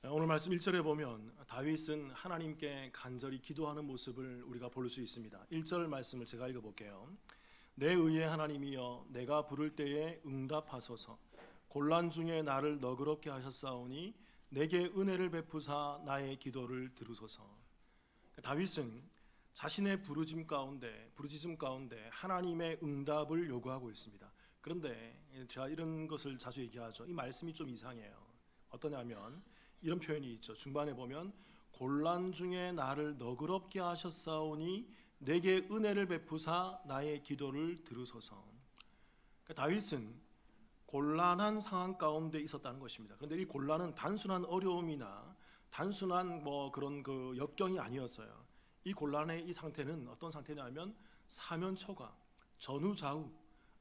오늘 말씀 1절에 보면 다윗은 하나님께 간절히 기도하는 모습을 우리가 볼 수 있습니다. 1절 말씀을 제가 읽어볼게요. 내 의의 하나님이여 내가 부를 때에 응답하소서. 곤란 중에 나를 너그럽게 하셨사오니 내게 은혜를 베푸사 나의 기도를 들으소서. 다윗은 자신의 부르짖음 가운데 하나님의 응답을 요구하고 있습니다. 그런데 제가 이런 것을 자주 얘기하죠. 이 말씀이 좀 이상해요. 어떠냐면 이런 표현이 있죠. 중반에 보면 곤란 중에 나를 너그럽게 하셨사오니 내게 은혜를 베푸사 나의 기도를 들으소서. 다윗은 곤란한 상황 가운데 있었다는 것입니다. 그런데 이 곤란은 단순한 어려움이나 단순한 그런 역경이 아니었어요. 이 곤란의 이 상태는 어떤 상태냐면 사면초가 전후좌우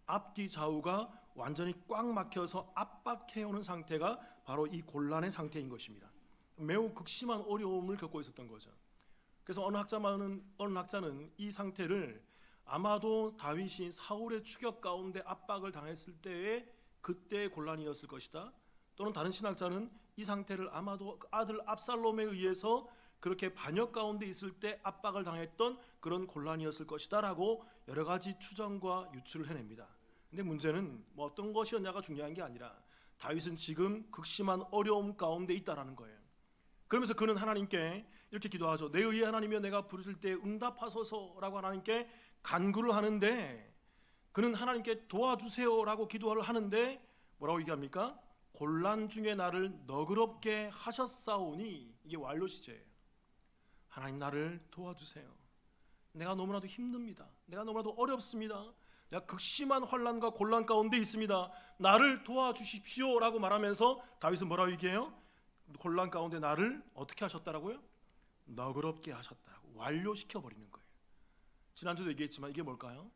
앞뒤 좌우가 완전히 꽉 막혀서 압박해오는 상태가 바로 이 곤란의 상태인 것입니다. 매우 극심한 어려움을 겪고 있었던 거죠. 그래서 어느 학자는 이 상태를 아마도 다윗이 사울의 추격 가운데 압박을 당했을 때의 그때의 곤란이었을 것이다. 또는 다른 신학자는 이 상태를 아마도 아들 압살롬에 의해서 그렇게 반역 가운데 있을 때 압박을 당했던 그런 곤란이었을 것이다 라고 여러 가지 추정과 유추를 해냅니다. 근데 문제는 어떤 것이었냐가 중요한 게 아니라 다윗은 지금 극심한 어려움 가운데 있다라는 거예요. 그러면서 그는 하나님께 이렇게 기도하죠. 내 의의 하나님이여 내가 부르실 때 응답하소서라고 하나님께 간구를 하는데, 그는 하나님께 도와주세요라고 기도를 하는데 뭐라고 얘기합니까? 곤란 중에 나를 너그럽게 하셨사오니, 이게 완료 시제예요. 하나님 나를 도와주세요. 내가 너무나도 힘듭니다. 내가 너무나도 어렵습니다. 내가 극심한 환난과 곤란 가운데 있습니다. 나를 도와주십시오 라고 말하면서 다윗은 뭐라고 얘기해요? 곤란 가운데 나를 어떻게 하셨다라고요? 너그럽게 하셨다라고 완료시켜버리는 거예요. 지난주도 얘기했지만 이게 뭘까요?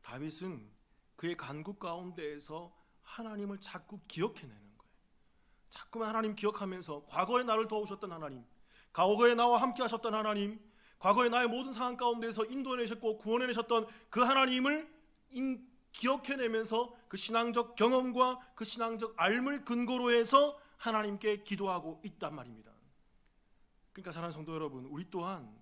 다윗은 그의 간구 가운데에서 하나님을 자꾸 기억해내는 거예요. 자꾸만 하나님 기억하면서 과거에 나를 도우셨던 하나님, 과거에 나와 함께 하셨던 하나님, 과거에 나의 모든 상황 가운데서 인도해내셨고 구원해내셨던 그 하나님을 기억해내면서 그 신앙적 경험과 그 신앙적 알물 근거로 해서 하나님께 기도하고 있단 말입니다. 그러니까 사랑하는 성도 여러분, 우리 또한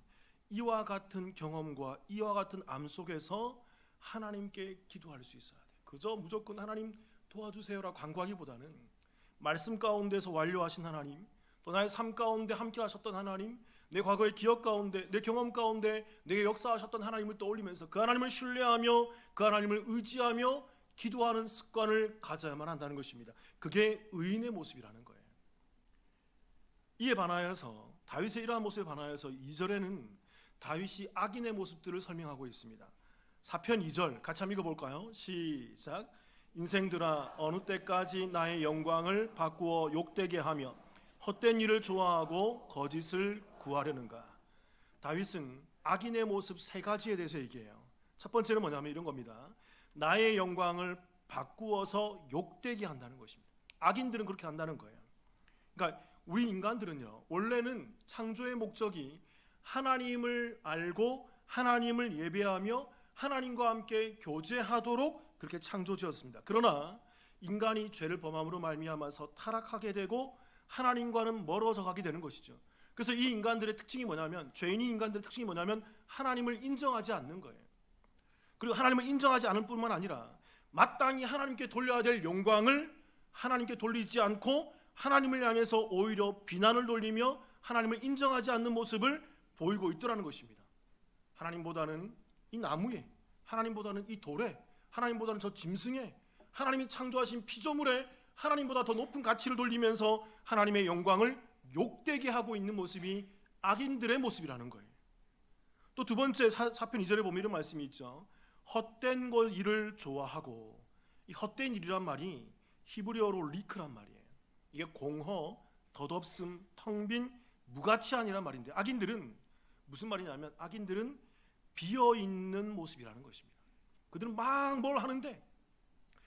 이와 같은 경험과 이와 같은 암 속에서 하나님께 기도할 수 있어야 돼요. 그저 무조건 하나님 도와주세요라고 간구하기보다는 말씀 가운데서 완료하신 하나님, 또 나의 삶 가운데 함께 하셨던 하나님, 내 과거의 기억 가운데, 내 경험 가운데 내게 역사하셨던 하나님을 떠올리면서 그 하나님을 신뢰하며 그 하나님을 의지하며 기도하는 습관을 가져야만 한다는 것입니다. 그게 의인의 모습이라는 거예요. 이에 반하여서 다윗의 이러한 모습에 반하여서 2절에는 다윗이 악인의 모습들을 설명하고 있습니다. 4편 2절 같이 한번 읽어볼까요? 시작. 인생들아 어느 때까지 나의 영광을 바꾸어 욕되게 하며 헛된 일을 좋아하고 거짓을 구하려는가. 다윗은 악인의 모습 세 가지에 대해서 얘기해요. 첫 번째는 뭐냐면 이런 겁니다. 나의 영광을 바꾸어서 욕되게 한다는 것입니다. 악인들은 그렇게 한다는 거예요. 그러니까 우리 인간들은요, 원래는 창조의 목적이 하나님을 알고 하나님을 예배하며 하나님과 함께 교제하도록 그렇게 창조되었습니다. 그러나 인간이 죄를 범함으로 말미암아서 타락하게 되고 하나님과는 멀어져 가게 되는 것이죠. 그래서 이 인간들의 특징이 뭐냐면, 죄인인 인간들의 특징이 뭐냐면 하나님을 인정하지 않는 거예요. 그리고 하나님을 인정하지 않을 뿐만 아니라 마땅히 하나님께 돌려야 될 영광을 하나님께 돌리지 않고 하나님을 향해서 오히려 비난을 돌리며 하나님을 인정하지 않는 모습을 보이고 있더라는 것입니다. 하나님보다는 이 나무에, 하나님보다는 이 돌에, 하나님보다는 저 짐승에, 하나님이 창조하신 피조물에 하나님보다 더 높은 가치를 돌리면서 하나님의 영광을 욕되게 하고 있는 모습이 악인들의 모습이라는 거예요. 또 두 번째 4편 2절에 보면 이런 말씀이 있죠. 헛된 것 일을 좋아하고, 이 헛된 일이란 말이 히브리어로 리크란 말이에요. 이게 공허, 덧없음, 텅 빈 무가치한이란 말인데, 악인들은 무슨 말이냐면 악인들은 비어있는 모습이라는 것입니다. 그들은 막 뭘 하는데,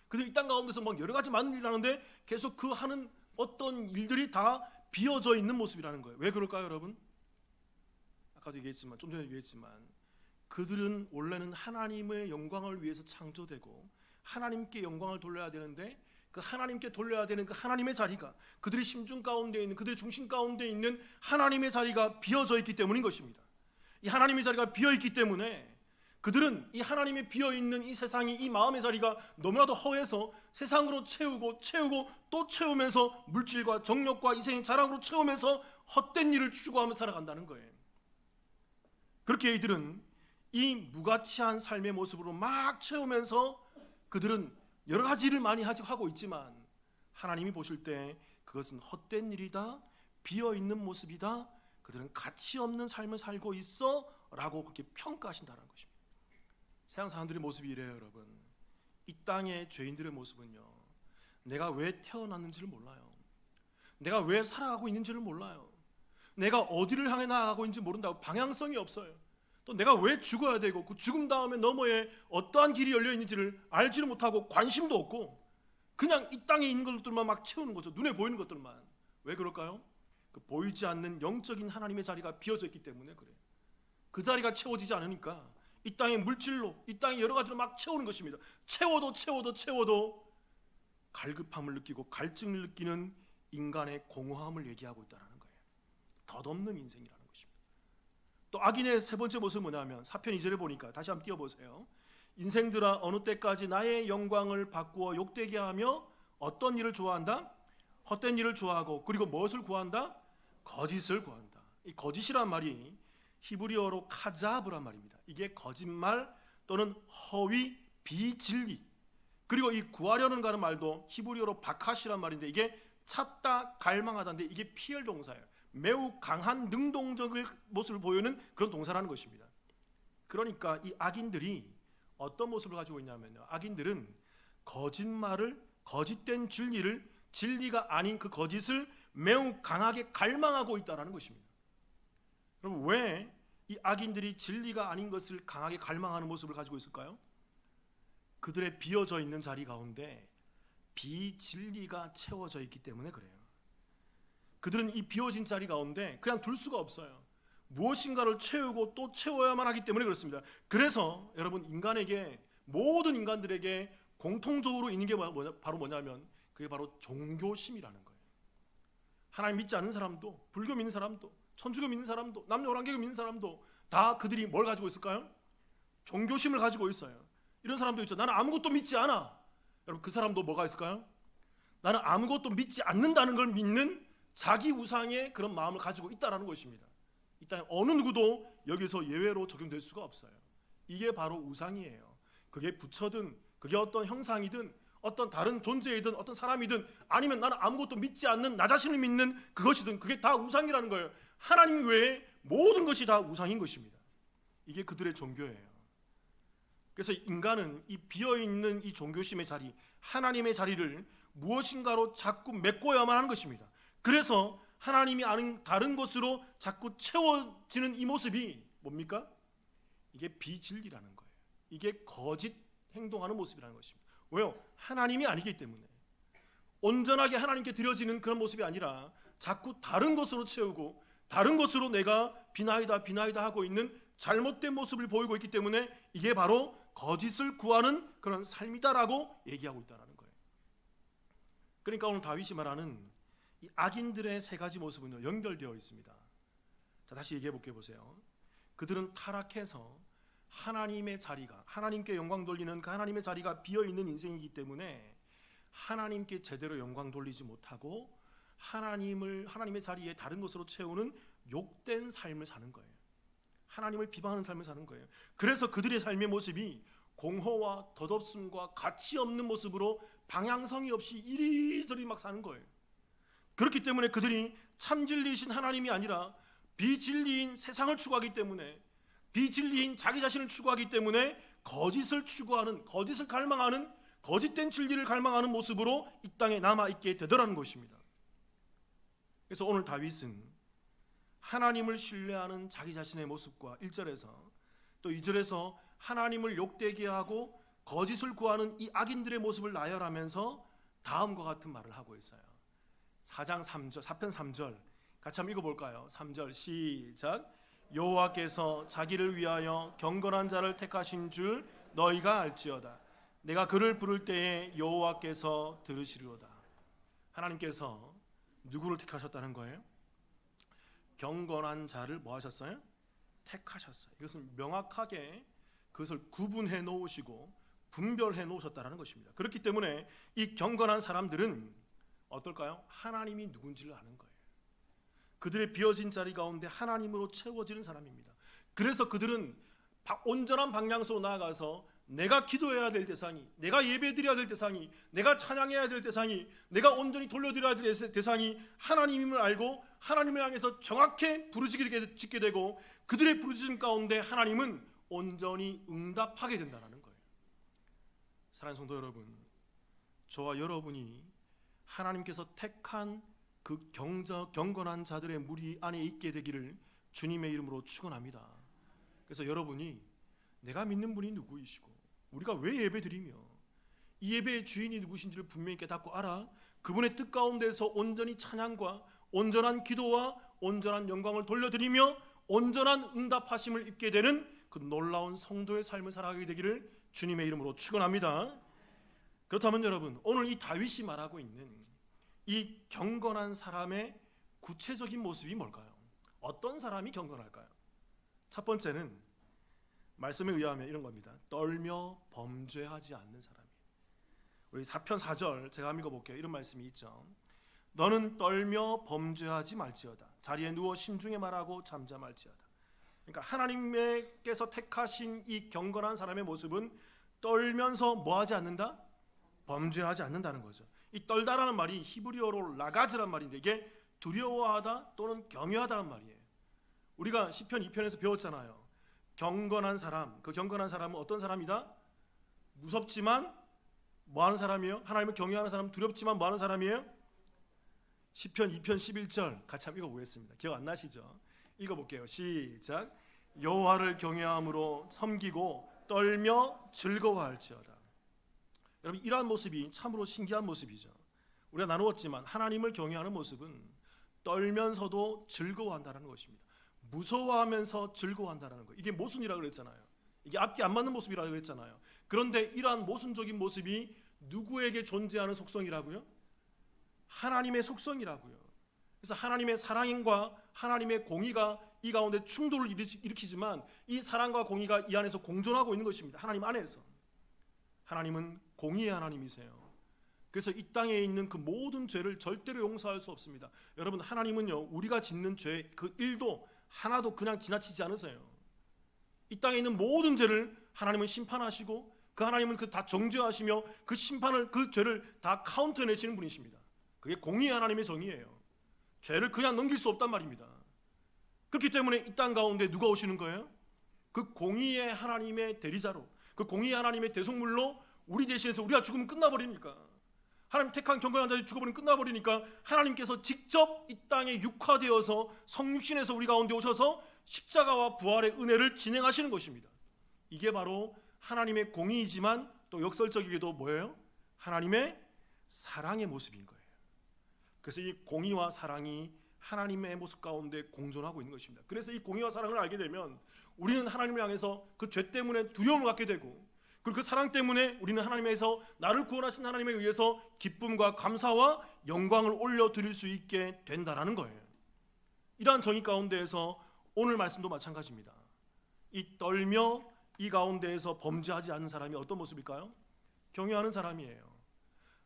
그들 이 땅 가운데서 막 여러 가지 많은 일을 하는데 계속 그 하는 어떤 일들이 다 비어져 있는 모습이라는 거예요. 왜 그럴까요, 여러분? 아까도 얘기했지만, 좀 전에 얘기했지만, 그들은 원래는 하나님의 영광을 위해서 창조되고 하나님께 영광을 돌려야 되는데 그 하나님께 돌려야 되는 그 하나님의 자리가, 그들의 심중 가운데 있는, 그들의 중심 가운데 있는 하나님의 자리가 비어져 있기 때문인 것입니다. 이 하나님의 자리가 비어 있기 때문에 그들은 이 하나님의 비어 있는 이 세상이, 이 마음의 자리가 너무나도 허해서 세상으로 채우고 또 채우면서 물질과 정욕과 이생의 자랑으로 채우면서 헛된 일을 추구하며 살아간다는 거예요. 그렇게 이들은 이 무가치한 삶의 모습으로 막 채우면서 그들은 여러 가지 일을 많이 하고 있지만 하나님이 보실 때 그것은 헛된 일이다, 비어있는 모습이다, 그들은 가치 없는 삶을 살고 있어 라고 그렇게 평가하신다는 것입니다. 세상 사람들의 모습이 이래요. 여러분, 이 땅의 죄인들의 모습은요, 내가 왜 태어났는지를 몰라요. 내가 왜 살아가고 있는지를 몰라요. 내가 어디를 향해 나아가고 있는지 모른다고, 방향성이 없어요. 또 내가 왜 죽어야 되고 그 죽음 다음에 너머에 어떠한 길이 열려 있는지를 알지를 못하고 관심도 없고 그냥 이 땅에 있는 것들만 막 채우는 거죠. 눈에 보이는 것들만. 왜 그럴까요? 그 보이지 않는 영적인 하나님의 자리가 비어져 있기 때문에 그래요. 그 자리가 채워지지 않으니까 이 땅의 물질로, 이 땅의 여러 가지로 막 채우는 것입니다. 채워도 갈급함을 느끼고 갈증을 느끼는 인간의 공허함을 얘기하고 있다는 거예요. 덧없는 인생이라는 것입니다. 또 악인의 세 번째 모습은 뭐냐면 사편 2절에 보니까, 다시 한번 띄워보세요. 인생들아 어느 때까지 나의 영광을 바꾸어 욕되게 하며 어떤 일을 좋아한다? 헛된 일을 좋아하고, 그리고 무엇을 구한다? 거짓을 구한다. 이 거짓이란 말이 히브리어로 카자브란 말입니다. 이게 거짓말 또는 허위, 비진리. 그리고 이 구하려는 가는 말도 히브리어로 바카시란 말인데 이게 찾다, 갈망하다인데 이게 피엘 동사예요. 매우 강한 능동적인 모습을 보이는 그런 동사라는 것입니다. 그러니까 이 악인들이 어떤 모습을 가지고 있냐면요, 악인들은 거짓말을, 거짓된 진리를, 진리가 아닌 그 거짓을 매우 강하게 갈망하고 있다는 것입니다. 그럼 왜 이 악인들이 진리가 아닌 것을 강하게 갈망하는 모습을 가지고 있을까요? 그들의 비어져 있는 자리 가운데 비진리가 채워져 있기 때문에 그래요. 그들은 이 비어진 자리 가운데 그냥 둘 수가 없어요. 무엇인가를 채우고 또 채워야만 하기 때문에 그렇습니다. 그래서 여러분, 인간에게, 모든 인간들에게 공통적으로 있는 게 바로 뭐냐면 그게 바로 종교심이라는 거예요. 하나님 믿지 않는 사람도, 불교 믿는 사람도, 천주교 믿는 사람도, 남녀오랑객을 믿는 사람도 다 그들이 뭘 가지고 있을까요? 종교심을 가지고 있어요. 이런 사람도 있죠. 나는 아무것도 믿지 않아. 여러분, 그 사람도 뭐가 있을까요? 나는 아무것도 믿지 않는다는 걸 믿는 자기 우상의 그런 마음을 가지고 있다는 것입니다. 이 땅에 어느 누구도 여기서 예외로 적용될 수가 없어요. 이게 바로 우상이에요. 그게 부처든 그게 어떤 형상이든 어떤 다른 존재이든 어떤 사람이든 아니면 나는 아무것도 믿지 않는 나 자신을 믿는 그것이든 그게 다 우상이라는 거예요. 하나님 외에 모든 것이 다 우상인 것입니다. 이게 그들의 종교예요. 그래서 인간은 이 비어있는 이 종교심의 자리, 하나님의 자리를 무엇인가로 자꾸 메꿔야만 하는 것입니다. 그래서 하나님이 아는 다른 것으로 자꾸 채워지는 이 모습이 뭡니까? 이게 비진리라는 거예요. 이게 거짓 행동하는 모습이라는 것입니다. 왜요? 하나님이 아니기 때문에. 온전하게 하나님께 드려지는 그런 모습이 아니라 자꾸 다른 것으로 채우고 다른 것으로 내가 비나이다 하고 있는 잘못된 모습을 보이고 있기 때문에 이게 바로 거짓을 구하는 그런 삶이다라고 얘기하고 있다는 거예요. 그러니까 오늘 다윗이 말하는 이 악인들의 세 가지 모습은 연결되어 있습니다. 자, 다시 얘기해 볼게요. 보세요. 그들은 타락해서 하나님의 자리가, 하나님께 영광 돌리는 그 하나님의 자리가 비어있는 인생이기 때문에 하나님께 제대로 영광 돌리지 못하고 하나님의 자리에 다른 것으로 채우는 욕된 삶을 사는 거예요. 하나님을 비방하는 삶을 사는 거예요. 그래서 그들의 삶의 모습이 공허와 덧없음과 가치 없는 모습으로 방향성이 없이 이리저리 막 사는 거예요. 그렇기 때문에 그들이 참진리이신 하나님이 아니라 비진리인 세상을 추구하기 때문에, 비진리인 자기 자신을 추구하기 때문에 거짓을 추구하는, 거짓을 갈망하는, 거짓된 진리를 갈망하는 모습으로 이 땅에 남아있게 되더라는 것입니다. 그래서 오늘 다윗은 하나님을 신뢰하는 자기 자신의 모습과 1절에서 또 2절에서 하나님을 욕되게 하고 거짓을 구하는 이 악인들의 모습을 나열하면서 다음과 같은 말을 하고 있어요. 4장 3절, 4편 3절 같이 한번 읽어볼까요? 3절 시작. 여호와께서 자기를 위하여 경건한 자를 택하신 줄 너희가 알지어다. 내가 그를 부를 때에 여호와께서 들으시리로다. 하나님께서 누구를 택하셨다는 거예요? 경건한 자를 뭐 하셨어요? 택하셨어요. 이것은 명확하게 그것을 구분해 놓으시고 분별해 놓으셨다는 것입니다. 그렇기 때문에 이 경건한 사람들은 어떨까요? 하나님이 누군지를 아는 거예요. 그들의 비어진 자리 가운데 하나님으로 채워지는 사람입니다. 그래서 그들은 온전한 방향으로 나아가서 내가 기도해야 될 대상이, 내가 예배드려야 될 대상이, 내가 찬양해야 될 대상이, 내가 온전히 돌려드려야 될 대상이 하나님임을 알고 하나님을 향해서 정확히 부르짖게 짓게 되고 그들의 부르짖음 가운데 하나님은 온전히 응답하게 된다는 거예요. 사랑하는 성도 여러분, 저와 여러분이 하나님께서 택한 그 경건한 자들의 무리 안에 있게 되기를 주님의 이름으로 축원합니다. 그래서 여러분이 내가 믿는 분이 누구이시고 우리가 왜 예배드리며 이 예배의 주인이 누구신지를 분명히 깨닫고 알아 그분의 뜻 가운데서 온전히 찬양과 온전한 기도와 온전한 영광을 돌려드리며 온전한 응답하심을 입게 되는 그 놀라운 성도의 삶을 살아가게 되기를 주님의 이름으로 축원합니다. 그렇다면 여러분, 오늘 이 다윗이 말하고 있는 이 경건한 사람의 구체적인 모습이 뭘까요? 어떤 사람이 경건할까요? 첫 번째는 말씀에 의하면 이런 겁니다. 떨며 범죄하지 않는 사람이에요. 우리 4편 4절 제가 한번 읽어볼게요. 이런 말씀이 있죠. 너는 떨며 범죄하지 말지어다. 자리에 누워 심중에 말하고 잠잠할지어다. 그러니까 하나님께서 택하신 이 경건한 사람의 모습은 떨면서 뭐하지 않는다? 범죄하지 않는다는 거죠. 이 떨다라는 말이 히브리어로 라가즈란 말인데 이게 두려워하다 또는 경외하다는 말이에요. 우리가 시편 2편에서 배웠잖아요. 경건한 사람, 그 경건한 사람은 어떤 사람이다? 무섭지만 뭐하는 사람이에요? 하나님을 경외하는 사람, 두렵지만 뭐하는 사람이에요? 시편 2편 11절 같이 한번 읽어보겠습니다. 기억 안 나시죠? 읽어볼게요. 시작. 여호와를 경외함으로 섬기고 떨며 즐거워할지어다. 여러분, 이러한 모습이 참으로 신기한 모습이죠. 우리가 나누었지만 하나님을 경외하는 모습은 떨면서도 즐거워한다는 것입니다. 무서워하면서 즐거워한다는 거예요. 이게 모순이라고 그랬잖아요. 이게 앞뒤 안 맞는 모습이라고 그랬잖아요. 그런데 이러한 모순적인 모습이 누구에게 존재하는 속성이라고요? 하나님의 속성이라고요. 그래서 하나님의 사랑과 하나님의 공의가 이 가운데 충돌을 일으키지만 이 사랑과 공의가 이 안에서 공존하고 있는 것입니다. 하나님 안에서. 하나님은 공의의 하나님이세요. 그래서 이 땅에 있는 그 모든 죄를 절대로 용서할 수 없습니다. 여러분, 하나님은요, 우리가 짓는 죄 그 일도 하나도 그냥 지나치지 않으세요. 이 땅에 있는 모든 죄를 하나님은 심판하시고 그 하나님은 그 다 정죄하시며 그 심판을, 그 죄를 다 카운터내시는 분이십니다. 그게 공의의 하나님의 정의예요. 죄를 그냥 넘길 수 없단 말입니다. 그렇기 때문에 이 땅 가운데 누가 오시는 거예요? 그 공의의 하나님의 대리자로, 그 공의의 하나님의 대속물로 우리 대신해서 우리가 죽으면 끝나버리니까, 하나님 택한 경건한 자들이 죽어버리면 끝나버리니까 하나님께서 직접 이 땅에 육화되어서 성육신에서 우리 가운데 오셔서 십자가와 부활의 은혜를 진행하시는 것입니다. 이게 바로 하나님의 공의이지만 또 역설적이게도 뭐예요? 하나님의 사랑의 모습인 거예요. 그래서 이 공의와 사랑이 하나님의 모습 가운데 공존하고 있는 것입니다. 그래서 이 공의와 사랑을 알게 되면 우리는 하나님을 향해서 그 죄 때문에 두려움을 갖게 되고, 그리고 그 사랑 때문에 우리는 하나님에서 나를 구원하신 하나님에 의해서 기쁨과 감사와 영광을 올려드릴 수 있게 된다는 거예요. 이러한 정의 가운데에서 오늘 말씀도 마찬가지입니다. 이 떨며 이 가운데에서 범죄하지 않는 사람이 어떤 모습일까요? 경외하는 사람이에요.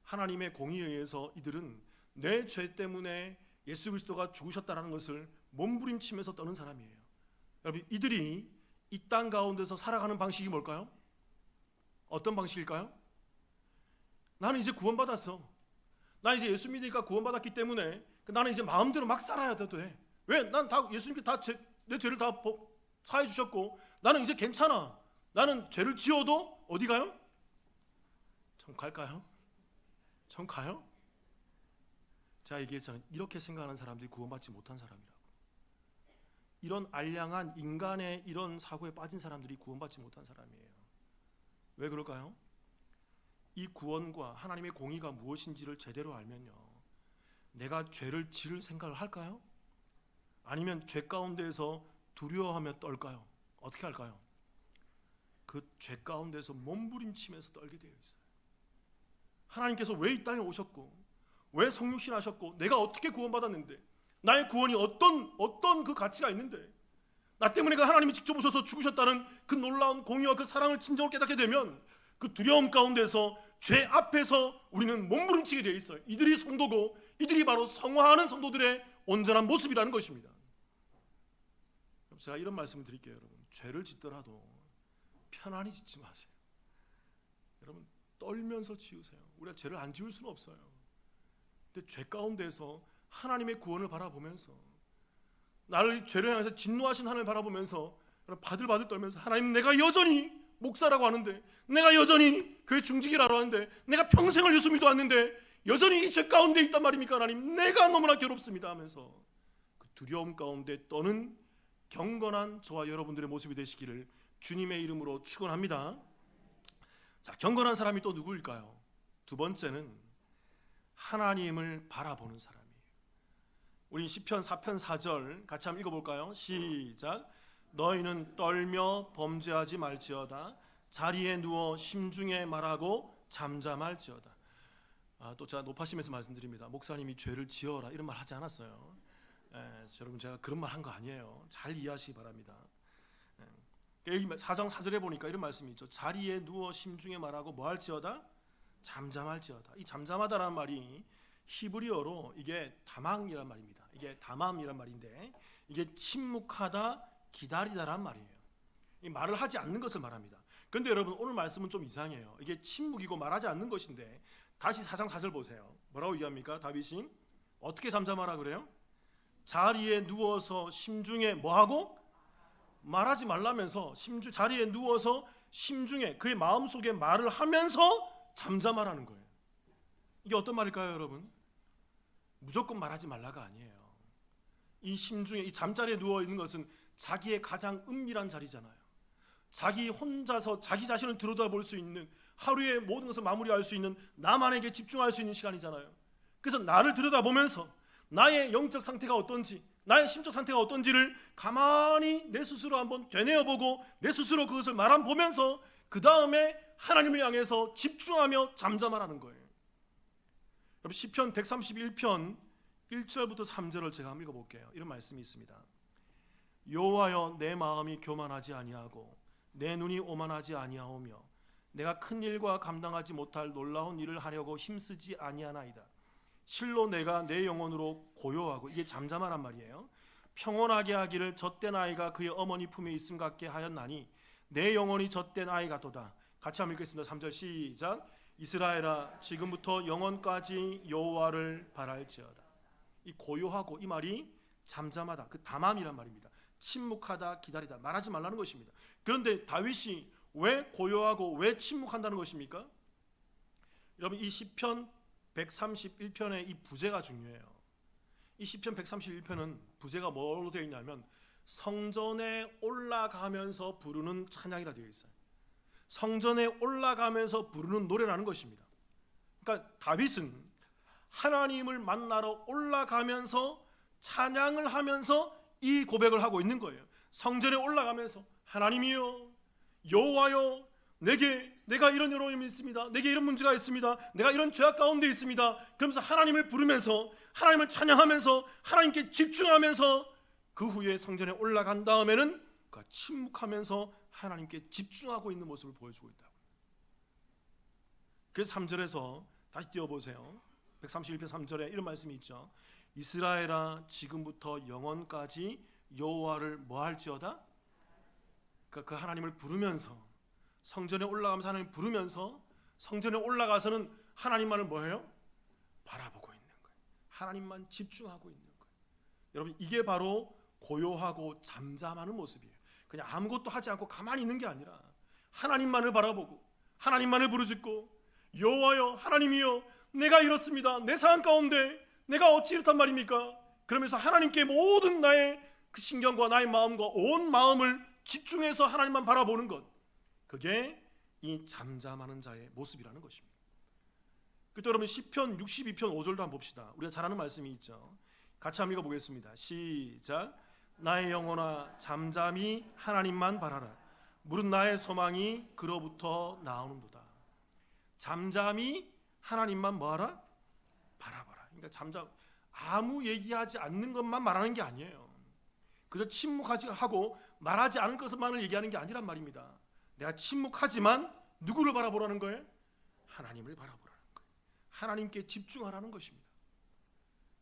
하나님의 공의에 의해서 이들은 내 죄 때문에 예수 그리스도가 죽으셨다는 것을 몸부림치면서 떠는 사람이에요. 여러분, 이들이 이 땅 가운데서 살아가는 방식이 뭘까요? 어떤 방식일까요? 나는 이제 구원받았어. 나 이제 예수 믿으니까 구원받았기 때문에 나는 이제 마음대로 막 살아야 돼. 왜? 난 다 예수님께 다 내 죄를 다 사해 주셨고 나는 이제 괜찮아. 나는 죄를 지어도 어디 가요? 전 갈까요? 전 가요? 제가 얘기했잖아요. 이렇게 생각하는 사람들이 구원받지 못한 사람이라고. 이런 알량한 인간의 이런 사고에 빠진 사람들이 구원받지 못한 사람이에요. 왜 그럴까요? 이 구원과 하나님의 공의가 무엇인지를 제대로 알면요, 내가 죄를 지을 생각을 할까요? 아니면 죄 가운데에서 두려워하며 떨까요? 어떻게 할까요? 그 죄 가운데서 몸부림치면서 떨게 되어 있어요. 하나님께서 왜 이 땅에 오셨고, 왜 성육신하셨고, 내가 어떻게 구원받았는데, 나의 구원이 어떤 그 가치가 있는데, 나 때문에 그 하나님이 직접 오셔서 죽으셨다는 그 놀라운 공의와 그 사랑을 진정을 깨닫게 되면 그 두려움 가운데서 죄 앞에서 우리는 몸부림치게 되어 있어요. 이들이 성도고 이들이 바로 성화하는 성도들의 온전한 모습이라는 것입니다. 제가 이런 말씀을 드릴게요. 여러분, 죄를 짓더라도 편안히 짓지 마세요. 여러분, 떨면서 지으세요. 우리가 죄를 안 지을 수는 없어요. 근데 죄 가운데서 하나님의 구원을 바라보면서, 나를 죄를 향해서 진노하신 하나님을 바라보면서 바들바들 떨면서, 하나님, 내가 여전히 목사라고 하는데, 내가 여전히 교회 중직이라고 하는데, 내가 평생을 예수 믿어 왔는데 여전히 이 죄 가운데 있단 말입니까? 하나님, 내가 너무나 괴롭습니다 하면서 그 두려움 가운데 떠는 경건한 저와 여러분들의 모습이 되시기를 주님의 이름으로 축원합니다. 자, 경건한 사람이 또 누구일까요? 두 번째는 하나님을 바라보는 사람이에요. 우리 시편 4편 4절 같이 한번 읽어볼까요? 시작. 너희는 떨며 범죄하지 말지어다. 자리에 누워 심중에 말하고 잠잠할지어다. 또 제가 높아심에서 말씀드립니다. 목사님이 죄를 지어라 이런 말 하지 않았어요. 여러분, 제가 그런 말 한 거 아니에요. 잘 이해하시기 바랍니다. 4장 4절에 보니까 이런 말씀이 있죠. 자리에 누워 심중에 말하고 뭐 할지어다? 잠잠할지어다. 이 잠잠하다라는 말이 히브리어로 이게 다망이란 말입니다. 이게 다맘이란 말인데, 이게 침묵하다, 기다리다란 말이에요. 이 말을 하지 않는 것을 말합니다. 그런데 여러분, 오늘 말씀은 좀 이상해요. 이게 침묵이고 말하지 않는 것인데, 다시 4장 4절 보세요. 뭐라고 얘기합니까? 다윗이 어떻게 잠잠하라 그래요? 자리에 누워서 심중에 뭐하고? 말하지 말라면서 자리에 누워서 심중에 그의 마음속에 말을 하면서 잠잠하라는 거예요. 이게 어떤 말일까요, 여러분? 무조건 말하지 말라가 아니에요. 이 심중에, 이 잠자리에 누워 있는 것은 자기의 가장 은밀한 자리잖아요. 자기 혼자서 자기 자신을 들여다볼 수 있는, 하루의 모든 것을 마무리할 수 있는, 나만에게 집중할 수 있는 시간이잖아요. 그래서 나를 들여다보면서 나의 영적 상태가 어떤지, 나의 심적 상태가 어떤지를 가만히 내 스스로 한번 되뇌어보고 내 스스로 그것을 말아보면서 그 다음에 하나님을 향해서 집중하며 잠잠하라는 거예요. 여러분, 시편 131편 1절부터 3절을 제가 한번 읽어볼게요. 이런 말씀이 있습니다. 여호와여, 내 마음이 교만하지 아니하고 내 눈이 오만하지 아니하오며 내가 큰 일과 감당하지 못할 놀라운 일을 하려고 힘쓰지 아니하나이다. 실로 내가 내 영혼으로 고요하고, 이게 잠잠하란 말이에요. 평온하게 하기를 젖된 아이가 그의 어머니 품에 있음 같게 하였나니 내 영혼이 젖된 아이 같도다. 같이 한번 읽겠습니다. 3절 시작. 이스라엘아, 지금부터 영원까지 여호와를 바랄지어다. 이 고요하고, 이 말이 잠잠하다, 그 담함이란 말입니다. 침묵하다, 기다리다, 말하지 말라는 것입니다. 그런데 다윗이 왜 고요하고 왜 침묵한다는 것입니까? 여러분, 이 시편 131편의 이 부제가 중요해요. 이 시편 131편은 부제가 뭐로 되어 있냐면 성전에 올라가면서 부르는 찬양이라 되어 있어요. 성전에 올라가면서 부르는 노래라는 것입니다. 그러니까 다윗은 하나님을 만나러 올라가면서 찬양을 하면서 이 고백을 하고 있는 거예요. 성전에 올라가면서 하나님이여, 여호와여, 내가 이런 어려움이 있습니다. 내게 이런 문제가 있습니다. 내가 이런 죄악 가운데 있습니다. 그러면서 하나님을 부르면서, 하나님을 찬양하면서, 하나님께 집중하면서 그 후에 성전에 올라간 다음에는 그가 침묵하면서 하나님께 집중하고 있는 모습을 보여주고 있다고. 그래서 3절에서 다시 띄워보세요. 131편 3절에 이런 말씀이 있죠. 이스라엘아, 지금부터 영원까지 여호와를 뭐할지어다? 그러니까 그 하나님을 부르면서, 성전에 올라가면서 하나님을 부르면서, 성전에 올라가서는 하나님만을 뭐해요? 바라보고 있는 거예요. 하나님만 집중하고 있는 거예요. 여러분, 이게 바로 고요하고 잠잠하는 모습이에요. 그냥 아무것도 하지 않고 가만히 있는 게 아니라 하나님만을 바라보고 하나님만을 부르짖고, 여호와여, 하나님이여, 내가 이렇습니다. 내 상황 가운데 내가 어찌 이렇단 말입니까? 그러면서 하나님께 모든 나의 그 신경과 나의 마음과 온 마음을 집중해서 하나님만 바라보는 것, 그게 이 잠잠하는 자의 모습이라는 것입니다. 그때 여러분, 시편 62편 5절도 한번 봅시다. 우리가 잘 아는 말씀이 있죠. 같이 한번 읽어보겠습니다. 시작. 나의 영혼아, 잠잠히 하나님만 바라라. 무릇 나의 소망이 그로부터 나오는도다. 잠잠히 하나님만 뭐하라? 바라봐라. 그러니까 잠잠, 아무 얘기하지 않는 것만 말하는 게 아니에요. 그저 침묵하지 하고 말하지 않을 것만을 얘기하는 게 아니란 말입니다. 내가 침묵하지만 누구를 바라보라는 거예요? 하나님을 바라보라는 거예요. 하나님께 집중하라는 것입니다.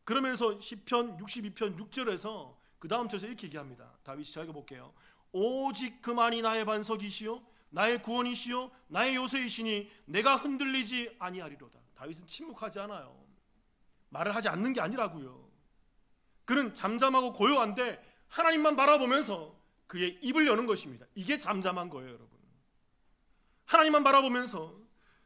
그러면서 시편 62편 6절에서 그 다음 절에서 이렇게 얘기합니다. 다윗이 잘 읽어볼게요. 오직 그만이 나의 반석이시요 나의 구원이시요 나의 요새이시니 내가 흔들리지 아니하리로다. 다윗은 침묵하지 않아요. 말을 하지 않는 게 아니라고요. 그는 잠잠하고 고요한데 하나님만 바라보면서 그의 입을 여는 것입니다. 이게 잠잠한 거예요, 여러분. 하나님만 바라보면서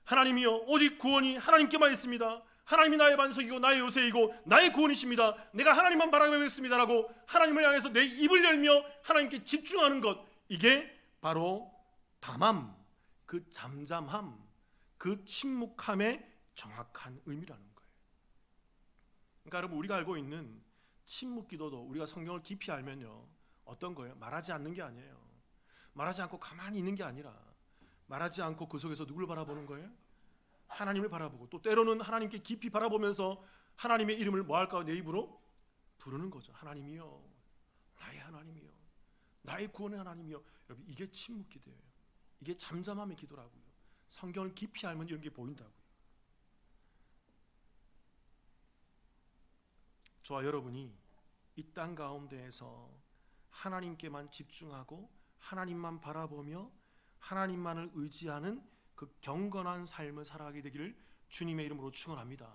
하나님이여 오직 구원이 하나님께만 있습니다. 하나님이 나의 반석이고 나의 요새이고 나의 구원이십니다. 내가 하나님만 바라보겠습니다라고 하나님을 향해서 내 입을 열며 하나님께 집중하는 것, 이게 바로 담함, 그 잠잠함, 그 침묵함의 정확한 의미라는 거예요. 그러니까 여러분, 우리가 알고 있는 침묵 기도도 우리가 성경을 깊이 알면요, 어떤 거예요? 말하지 않는 게 아니에요. 말하지 않고 가만히 있는 게 아니라 말하지 않고 그 속에서 누구를 바라보는 거예요? 하나님을 바라보고, 또 때로는 하나님께 깊이 바라보면서 하나님의 이름을 뭐 할까요? 내 입으로 부르는 거죠. 하나님이여, 나의 하나님이여, 나의 구원의 하나님이여. 여러분, 이게 침묵 기도예요. 이게 잠잠함의 기도라고요. 성경을 깊이 알면 이런 게 보인다고요. 저와 여러분이 이 땅 가운데에서 하나님께만 집중하고 하나님만 바라보며 하나님만을 의지하는 그 경건한 삶을 살아가게 되기를 주님의 이름으로 축원합니다.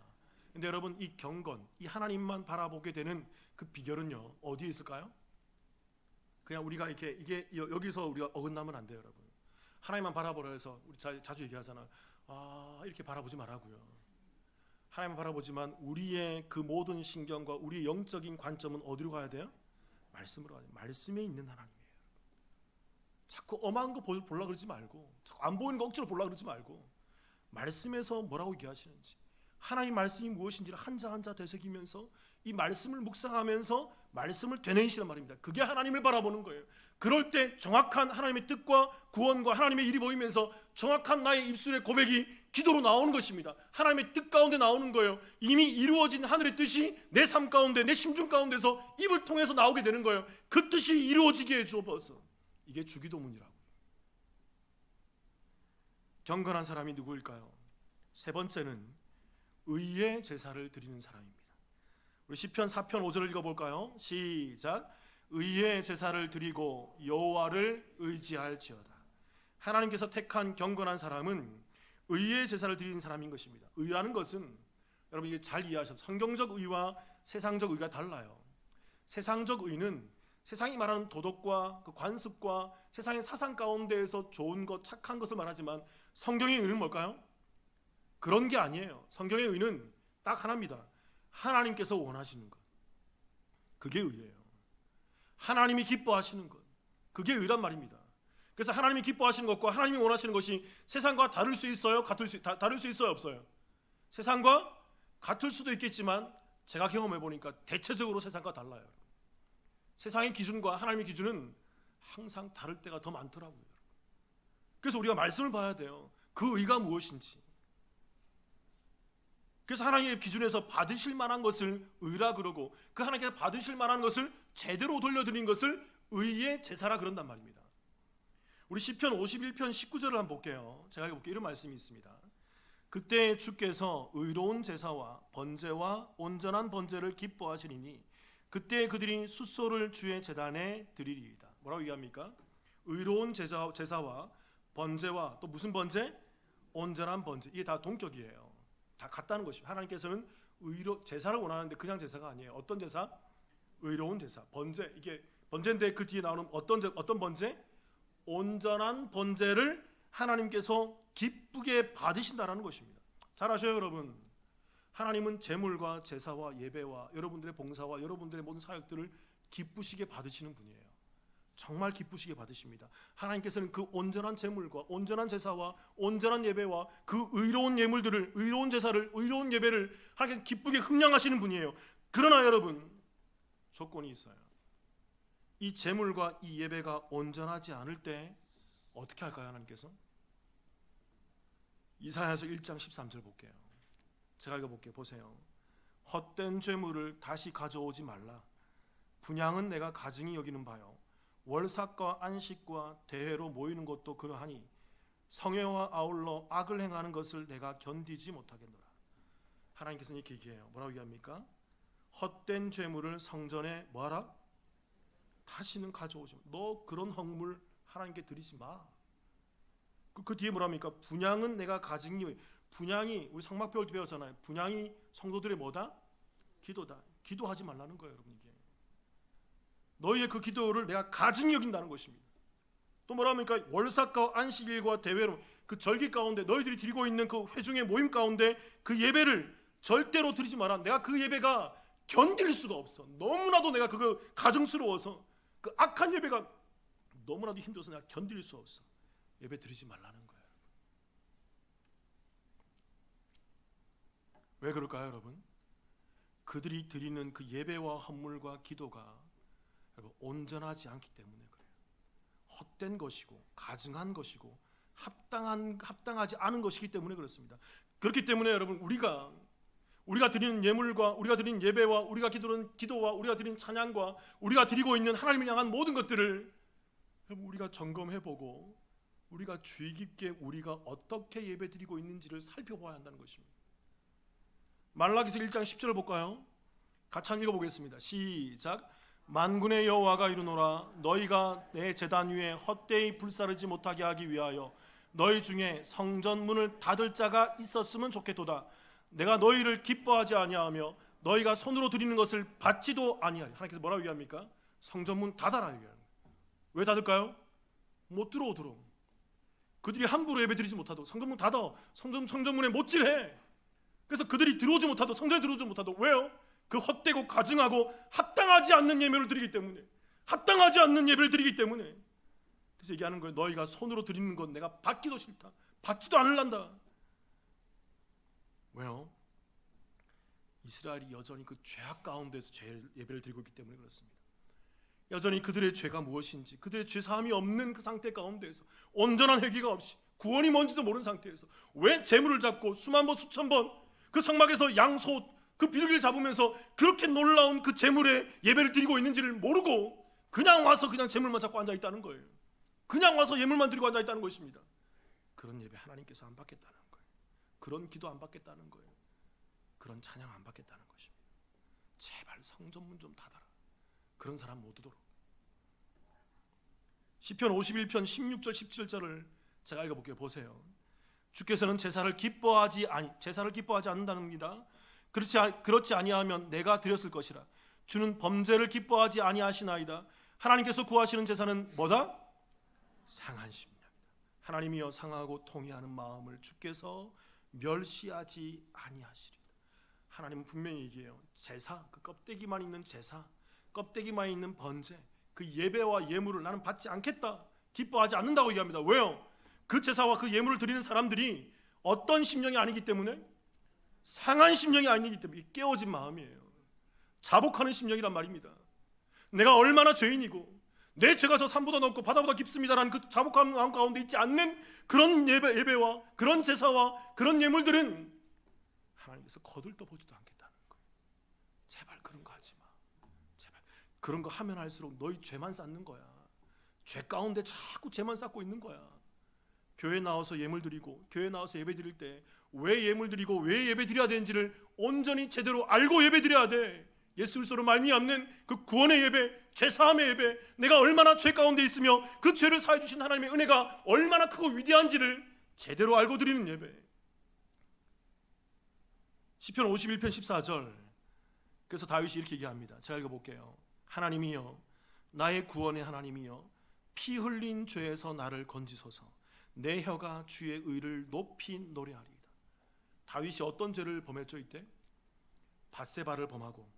근데 여러분, 이 경건, 이 하나님만 바라보게 되는 그 비결은요, 어디에 있을까요? 그냥 우리가 이게 여기서 우리가 어긋나면 안 돼요, 여러분. 하나님만 바라보라 해서 우리 자주 얘기하잖아요. 이렇게 바라보지 말라고요. 하나님만 바라보지만 우리의 그 모든 신경과 우리의 영적인 관점은 어디로 가야 돼요? 말씀으로 가야 돼요. 말씀에 있는 하나님이에요. 자꾸 엄한 거 보려고 그러지 말고, 자꾸 안 보이는 거 억지로 보려고 그러지 말고, 말씀에서 뭐라고 얘기하시는지, 하나님 말씀이 무엇인지를 한자 한자 되새기면서 이 말씀을 묵상하면서 말씀을 되뇌이시란 말입니다. 그게 하나님을 바라보는 거예요. 그럴 때 정확한 하나님의 뜻과 구원과 하나님의 일이 보이면서 정확한 나의 입술의 고백이 기도로 나오는 것입니다. 하나님의 뜻 가운데 나오는 거예요. 이미 이루어진 하늘의 뜻이 내 삶 가운데, 내 심중 가운데서 입을 통해서 나오게 되는 거예요. 그 뜻이 이루어지게 해주어서. 이게 주기도문이라고. 경건한 사람이 누구일까요? 세 번째는 의의 제사를 드리는 사람입니다. 우리 시편 4편 5절을 읽어볼까요? 시작. 의의 제사를 드리고 여호와를 의지할지어다. 하나님께서 택한 경건한 사람은 의의 제사를 드리는 사람인 것입니다. 의라는 것은 여러분, 이게 잘 이해하셔서 성경적 의와 세상적 의가 달라요. 세상적 의는 세상이 말하는 도덕과 그 관습과 세상의 사상 가운데에서 좋은 것, 착한 것을 말하지만 성경의 의는 뭘까요? 그런 게 아니에요. 성경의 의는 딱 하나입니다. 하나님께서 원하시는 것, 그게 의예요. 하나님이 기뻐하시는 것, 그게 의란 말입니다. 그래서 하나님이 기뻐하시는 것과 하나님이 원하시는 것이 세상과 다를 수 있어요? 다를 수 있어요? 없어요? 세상과 같을 수도 있겠지만 제가 경험해 보니까 대체적으로 세상과 달라요. 세상의 기준과 하나님의 기준은 항상 다를 때가 더 많더라고요. 그래서 우리가 말씀을 봐야 돼요. 그 의가 무엇인지. 그래서 하나님의 기준에서 받으실 만한 것을 의라 그러고, 그 하나님께서 받으실 만한 것을 제대로 돌려드린 것을 의의 제사라 그런단 말입니다. 우리 시편 51편 19절을 한번 볼게요. 제가 읽어볼게요. 이런 말씀이 있습니다. 그때 주께서 의로운 제사와 번제와 온전한 번제를 기뻐하시리니 그때 그들이 숫소를 주의 제단에 드리리이다. 뭐라고 얘기합니까? 의로운 제사와 번제와 또 무슨 번제? 온전한 번제. 이게 다 동격이에요. 다 같다는 것입니다. 하나님께서는 제사를 원하는데 그냥 제사가 아니에요. 어떤 제사? 의로운 제사, 번제. 이게 번제인데 그 뒤에 나오는 어떤 번제? 온전한 번제를 하나님께서 기쁘게 받으신다라는 것입니다. 잘 아셔요, 여러분. 하나님은 제물과 제사와 예배와 여러분들의 봉사와 여러분들의 모든 사역들을 기쁘시게 받으시는 분이에요. 정말 기쁘시게 받으십니다. 하나님께서는 그 온전한 제물과 온전한 제사와 온전한 예배와 그 의로운 예물들을, 의로운 제사를, 의로운 예배를 하나님께서 기쁘게 흠양하시는 분이에요. 그러나 여러분, 조건이 있어요. 이 제물과 이 예배가 온전하지 않을 때 어떻게 할까요, 하나님께서? 이사야서 1장 13절 볼게요. 제가 읽어볼게요. 보세요. 헛된 죄물을 다시 가져오지 말라. 분향은 내가 가증히 여기는 바요. 월삭과 안식과 대회로 모이는 것도 그러하니 성회와 아울러 악을 행하는 것을 내가 견디지 못하겠노라. 하나님께서는 이렇게 얘기해요. 뭐라고 얘기합니까? 헛된 죄물을 성전에 뭐하라? 다시는 가져오지 마. 너 그런 헌물 하나님께 드리지 마. 그 뒤에 뭐랍니까? 분향은 내가 가증히. 분향이 우리 성막배울 때 배웠잖아요. 분향이 성도들의 뭐다? 기도다. 기도하지 말라는 거예요, 여러분. 이게 너희의 그 기도를 내가 가증히 여긴다는 것입니다. 또 뭐랍니까? 월삭과 안식일과 대회로 그 절기 가운데 너희들이 드리고 있는 그 회중의 모임 가운데 그 예배를 절대로 드리지 마라. 내가 그 예배가 견딜 수가 없어. 너무나도 내가 그거 가증스러워서 그 악한 예배가 너무나도 힘들어서 내가 견딜 수 없어. 예배 드리지 말라는 거예요. 왜 그럴까요, 여러분? 그들이 드리는 그 예배와 헌물과 기도가 여러분 온전하지 않기 때문에 그래요. 헛된 것이고 가증한 것이고 합당하지 않은 것이기 때문에 그렇습니다. 그렇기 때문에 여러분 우리가 드리는 예물과 우리가 드리는 예배와 우리가 기도는 기도와 우리가 드리는 찬양과 우리가 드리고 있는 하나님을 향한 모든 것들을 우리가 점검해보고 우리가 주의 깊게 우리가 어떻게 예배드리고 있는지를 살펴봐야 한다는 것입니다. 말라기서 1장 10절을 볼까요? 같이 한번 읽어보겠습니다. 시작. 만군의 여호와가 이르노라. 너희가 내 제단 위에 헛되이 불사르지 못하게 하기 위하여 너희 중에 성전 문을 닫을 자가 있었으면 좋겠도다. 내가 너희를 기뻐하지 아니하며 너희가 손으로 드리는 것을 받지도 아니하리. 하나님께서 뭐라고 얘기합니까? 성전 문 닫아라 얘기합니다. 왜 닫을까요? 못 들어오도록. 그들이 함부로 예배드리지 못하도록 성전 문 닫아. 성전 문에 못질해. 그래서 그들이 들어오지 못하도록, 성전에 들어오지 못하도록. 왜요? 그 헛되고 가증하고 합당하지 않는 예배를 드리기 때문에, 합당하지 않는 예배를 드리기 때문에. 그래서 얘기하는 거예요. 너희가 손으로 드리는 건 내가 받기도 싫다. 받지도 않을란다. 왜요? 이스라엘이 여전히 그 죄악 가운데서 예배를 드리고 있기 때문에 그렇습니다. 여전히 그들의 죄가 무엇인지, 그들의 죄사함이 없는 그 상태 가운데서 온전한 회개가 없이 구원이 뭔지도 모르는 상태에서 왜 재물을 잡고 수만 번 수천 번 그 성막에서 양소 그 비둘기를 잡으면서 그렇게 놀라운 그 재물에 예배를 드리고 있는지를 모르고 그냥 와서 그냥 재물만 잡고 앉아 있다는 거예요. 그냥 와서 예물만 드리고 앉아 있다는 것입니다. 그런 예배 하나님께서 안 받겠다는 거예요. 그런 기도 안 받겠다는 거예요. 그런 찬양 안 받겠다는 것입니다. 제발 성전문 좀 닫아라. 그런 사람 못 오도록. 시편 51편 16절 17절을 제가 읽어볼게요. 보세요. 주께서는 제사를 기뻐하지 않는다는니다. 그렇지 아니하면 내가 드렸을 것이라. 주는 범죄를 기뻐하지 아니하시나이다. 하나님께서 구하시는 제사는 뭐다? 상한 심령이다. 하나님이여 상하고 통회하는 마음을 주께서 멸시하지 아니하시리다. 하나님은 분명히 얘기해요. 제사, 그 껍데기만 있는 제사, 껍데기만 있는 번제, 그 예배와 예물을 나는 받지 않겠다, 기뻐하지 않는다고 얘기합니다. 왜요? 그 제사와 그 예물을 드리는 사람들이 어떤 심령이 아니기 때문에, 상한 심령이 아니기 때문에 깨어진 마음이에요. 자복하는 심령이란 말입니다. 내가 얼마나 죄인이고 내 죄가 저 산보다 넓고 바다보다 깊습니다라는 그 자복한 마음 가운데 있지 않는 그런 예배와 그런 제사와 그런 예물들은 하나님께서 거들떠보지도 않겠다는 거예요. 제발 그런 거 하지 마. 제발 그런 거 하면 할수록 너희 죄만 쌓는 거야. 죄 가운데 자꾸 죄만 쌓고 있는 거야. 교회 나와서 예물 드리고 교회 나와서 예배 드릴 때 왜 예물 드리고 왜 예배 드려야 되는지를 온전히 제대로 알고 예배 드려야 돼. 예수 그리스도로 말미암는 그 구원의 예배, 죄사함의 예배, 내가 얼마나 죄 가운데 있으며 그 죄를 사해 주신 하나님의 은혜가 얼마나 크고 위대한지를 제대로 알고 드리는 예배. 시편 51편 14절. 그래서 다윗이 이렇게 얘기합니다. 제가 읽어볼게요. 하나님이여, 나의 구원의 하나님이여, 피 흘린 죄에서 나를 건지소서. 내 혀가 주의 의를 높이 노래하리이다. 다윗이 어떤 죄를 범했죠? 이때 밧세바를 범하고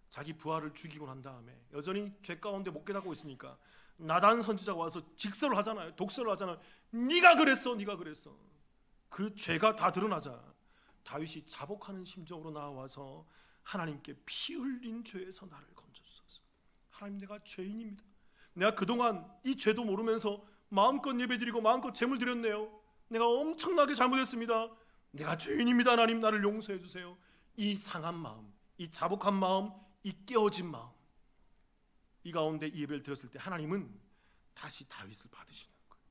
자기 부하를 죽이고 난 다음에 여전히 죄 가운데 못 깨닫고 있으니까 나단 선지자가 와서 직설을 하잖아요. 독설을 하잖아요. 네가 그랬어, 네가 그랬어. 그 죄가 다 드러나자 다윗이 자복하는 심정으로 나와서 하나님께 피 흘린 죄에서 나를 건져주소서. 하나님, 내가 죄인입니다. 내가 그동안 이 죄도 모르면서 마음껏 예배드리고 마음껏 제물 드렸네요. 내가 엄청나게 잘못했습니다. 내가 죄인입니다. 하나님 나를 용서해 주세요. 이 상한 마음, 이 자복한 마음, 이 깨어진 마음, 이 가운데 이 예배를 드렸을 때 하나님은 다시 다윗을 받으시는 거예요.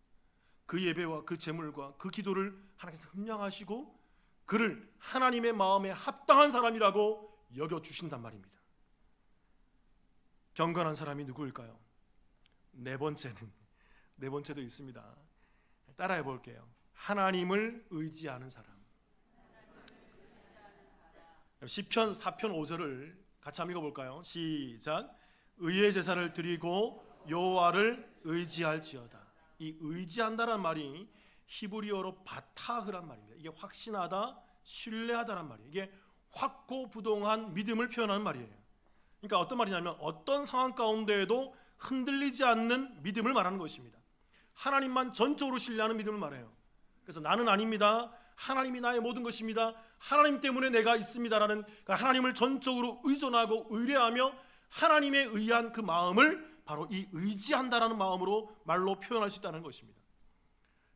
그 예배와 그 제물과 그 기도를 하나님께서 흠량하시고 그를 하나님의 마음에 합당한 사람이라고 여겨주신단 말입니다. 경건한 사람이 누구일까요? 네 번째도 있습니다. 따라해 볼게요. 하나님을 의지하는 사람. 시편 4편 5절을 같이 한번 읽어볼까요? 시작. 의의 제사를 드리고 여호와를 의지할지어다. 이 의지한다란 말이 히브리어로 바타흐란 말입니다. 이게 확신하다, 신뢰하다란 말이에요. 이게 확고부동한 믿음을 표현하는 말이에요. 그러니까 어떤 말이냐면 어떤 상황 가운데에도 흔들리지 않는 믿음을 말하는 것입니다. 하나님만 전적으로 신뢰하는 믿음을 말해요. 그래서 나는 아닙니다. 하나님이 나의 모든 것입니다. 하나님 때문에 내가 있습니다라는, 그러니까 하나님을 전적으로 의존하고 의뢰하며 하나님에 의한 그 마음을 바로 이 의지한다라는 마음으로 말로 표현할 수 있다는 것입니다.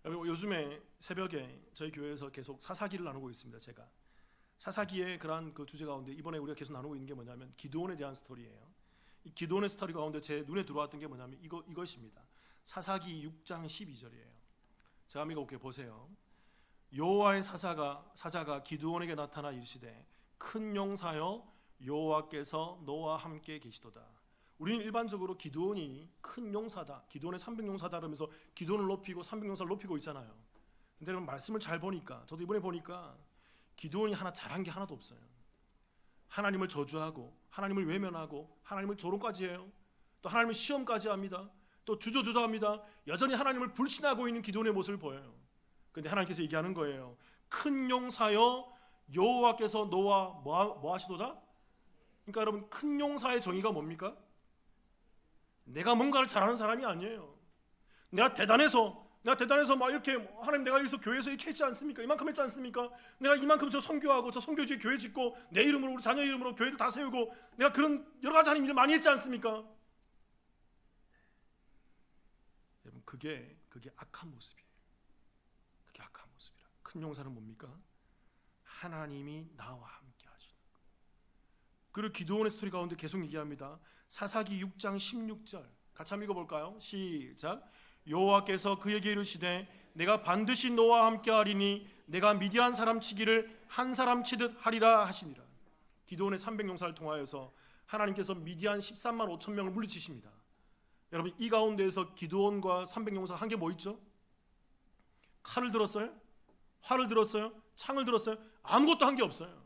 요즘에 새벽에 저희 교회에서 계속 사사기를 나누고 있습니다. 제가 사사기의 그러한 그 주제 가운데 이번에 우리가 계속 나누고 있는 게 뭐냐면 기드온에 대한 스토리예요. 이 기드온의 스토리 가운데 제 눈에 들어왔던 게 뭐냐면 이것입니다. 사사기 6장 12절이에요. 제가 한번 읽어볼게요. 보세요. 여호와의 사자가 기드온에게 나타나 이르시되 큰 용사여 여호와께서 너와 함께 계시도다. 우리는 일반적으로 기드온이 큰 용사다, 기드온의 300용사다 그러면서 기드온을 높이고 300용사를 높이고 있잖아요. 근데 여러분 말씀을 잘 보니까, 저도 이번에 보니까 기드온이 하나 잘한 게 하나도 없어요. 하나님을 저주하고 하나님을 외면하고 하나님을 조롱까지 해요. 또 하나님을 시험까지 합니다. 또 주저주저합니다. 여전히 하나님을 불신하고 있는 기드온의 모습을 보여요. 그런데 하나님께서 얘기하는 거예요. 큰 용사여 여호와께서 너와 뭐 하시도다? 그러니까 여러분 큰 용사의 정의가 뭡니까? 내가 뭔가를 잘하는 사람이 아니에요. 내가 대단해서 막 이렇게 하나님 내가 여기서 교회에서 이렇게 했지 않습니까? 이만큼 했지 않습니까? 내가 이만큼 저 선교하고 저 선교지에 교회 짓고 내 이름으로 우리 자녀 이름으로 교회를 다 세우고 내가 그런 여러 가지 하나님 일을 많이 했지 않습니까? 여러분 그게 악한 모습이에요. 그게 악한 모습이라. 큰 용사는 뭡니까? 하나님이 나와 함께 하시는 거예요. 그리고 기드온의 스토리 가운데 계속 얘기합니다. 사사기 6장 16절 같이 한번 읽어볼까요? 시작. 여호와께서 그에게 이르시되 내가 반드시 너와 함께 하리니 내가 미디안 사람 치기를 한 사람 치듯 하리라 하시니라. 기드온의 300용사를 통하여서 하나님께서 미디안 13만 5천 명을 물리치십니다. 여러분 이 가운데에서 기드온과 300용사 한 게 뭐 있죠? 칼을 들었어요? 활을 들었어요? 창을 들었어요? 아무것도 한 게 없어요.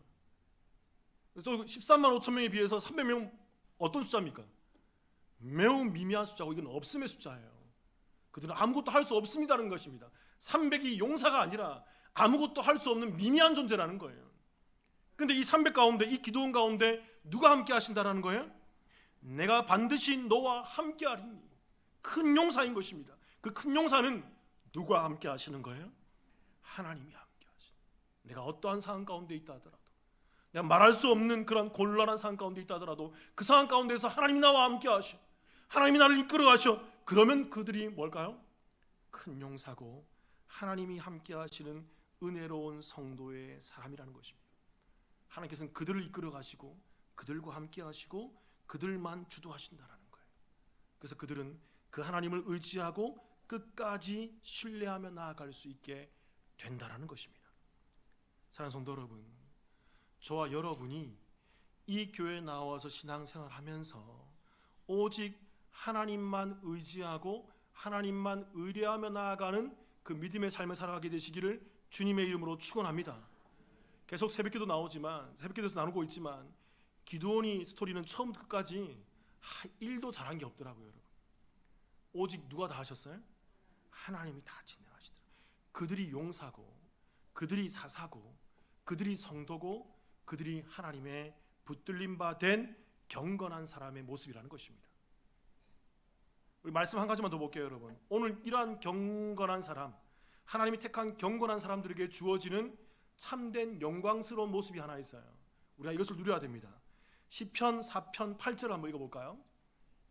또 13만 5천 명에 비해서 300명 어떤 숫자입니까? 매우 미미한 숫자고 이건 없음의 숫자예요. 그들은 아무것도 할 수 없습니다는 것입니다. 300이 용사가 아니라 아무것도 할 수 없는 미미한 존재라는 거예요. 그런데 이 300 가운데, 이 기드온 가운데 누가 함께 하신다라는 거예요? 내가 반드시 너와 함께 하리니. 큰 용사인 것입니다. 그 큰 용사는 누가 함께 하시는 거예요? 하나님이 함께 하시는. 내가 어떠한 상황 가운데 있다 하더라도, 내가 말할 수 없는 그런 곤란한 상황 가운데 있다 하더라도 그 상황 가운데서 하나님이 나와 함께 하셔, 하나님이 나를 이끌어 가셔. 그러면 그들이 뭘까요? 큰 용사고 하나님이 함께 하시는 은혜로운 성도의 사람이라는 것입니다. 하나님께서는 그들을 이끌어 가시고 그들과 함께 하시고 그들만 주도하신다라는 거예요. 그래서 그들은 그 하나님을 의지하고 끝까지 신뢰하며 나아갈 수 있게 된다라는 것입니다. 사랑하는 성도 여러분, 저와 여러분이 이 교회에 나와서 신앙생활하면서 오직 하나님만 의지하고 하나님만 의뢰하며 나아가는 그 믿음의 삶을 살아가게 되시기를 주님의 이름으로 축원합니다. 계속 새벽기도 나오지만, 새벽기도에서 나누고 있지만 기드온이 스토리는 처음부터 끝까지 1도 잘한 게 없더라고요. 여러분. 오직 누가 다 하셨어요? 하나님이 다 진행하시더라고요. 그들이 용사고 그들이 사사고 그들이 성도고 그들이 하나님의 붙들림 바 된 경건한 사람의 모습이라는 것입니다. 우리 말씀 한 가지만 더 볼게요. 여러분, 오늘 이러한 경건한 사람, 하나님이 택한 경건한 사람들에게 주어지는 참된 영광스러운 모습이 하나 있어요. 우리가 이것을 누려야 됩니다. 시편 4편 8절 한번 읽어볼까요?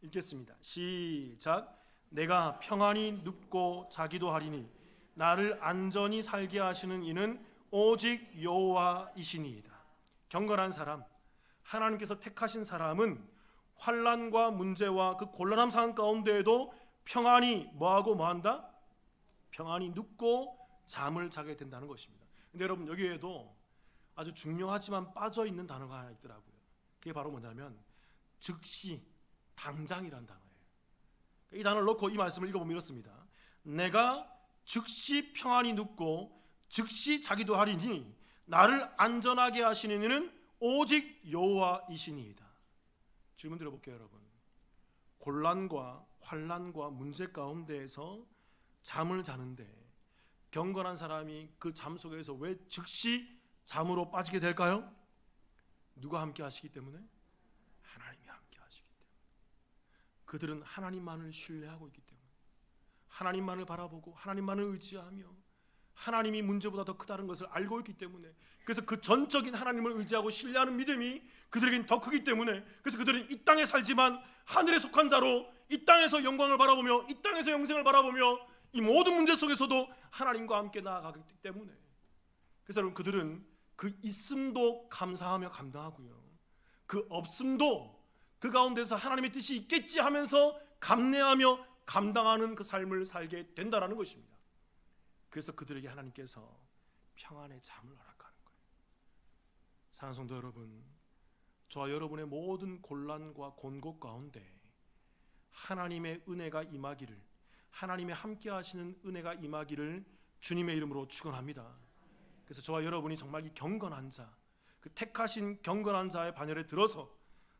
읽겠습니다. 시작. 내가 평안히 눕고 자기도 하리니 나를 안전히 살게 하시는 이는 오직 여호와이시니이다. 경건한 사람, 하나님께서 택하신 사람은 환난과 문제와 그 곤란한 상황 가운데에도 평안히 뭐하고 뭐한다? 평안히 눕고 잠을 자게 된다는 것입니다. 근데 여러분, 여기에도 아주 중요하지만 빠져있는 단어가 하나 있더라고요. 그게 바로 뭐냐면 즉시, 당장이라는 단어예요. 이 단어를 놓고 이 말씀을 읽어보면 이렇습니다. 내가 즉시 평안히 눕고 즉시 자기도 하리니 나를 안전하게 하시는 이는 오직 여호와이시니이다. 질문 드려볼게요, 여러분. 곤란과 환난과 문제 가운데에서 잠을 자는데 경건한 사람이 그 잠 속에서 왜 즉시 잠으로 빠지게 될까요? 누가 함께 하시기 때문에? 하나님이 함께 하시기 때문에. 그들은 하나님만을 신뢰하고 있기 때문에, 하나님만을 바라보고 하나님만을 의지하며 하나님이 문제보다 더 크다는 것을 알고 있기 때문에, 그래서 그 전적인 하나님을 의지하고 신뢰하는 믿음이 그들에겐 더 크기 때문에, 그래서 그들은 이 땅에 살지만 하늘에 속한 자로 이 땅에서 영광을 바라보며 이 땅에서 영생을 바라보며 이 모든 문제 속에서도 하나님과 함께 나아가기 때문에, 그래서 여러분, 그들은 그 있음도 감사하며 감당하고요, 그 없음도 그 가운데서 하나님의 뜻이 있겠지 하면서 감내하며 감당하는 그 삶을 살게 된다는 것입니다. 그래서 그들에게 하나님께서 평안의 잠을 허락하는 거예요. 사랑하는 성도 여러분, 저와 여러분의 모든 곤란과 곤곡 가운데 하나님의 은혜가 임하기를, 하나님의 함께 하시는 은혜가 임하기를 주님의 이름으로 축원합니다. 그래서 저와 여러분이 정말 이 경건한 자, 그 택하신 경건한 자의 반열에 들어서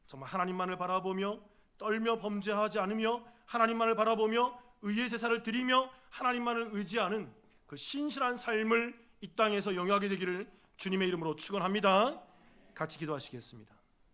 정말 하나님만을 바라보며 떨며 범죄하지 않으며 하나님만을 바라보며 의의 제사를 드리며 하나님만을 의지하는 그 신실한 삶을 이 땅에서 영위하게 되기를 주님의 이름으로 축원합니다. 같이 기도하시겠습니다.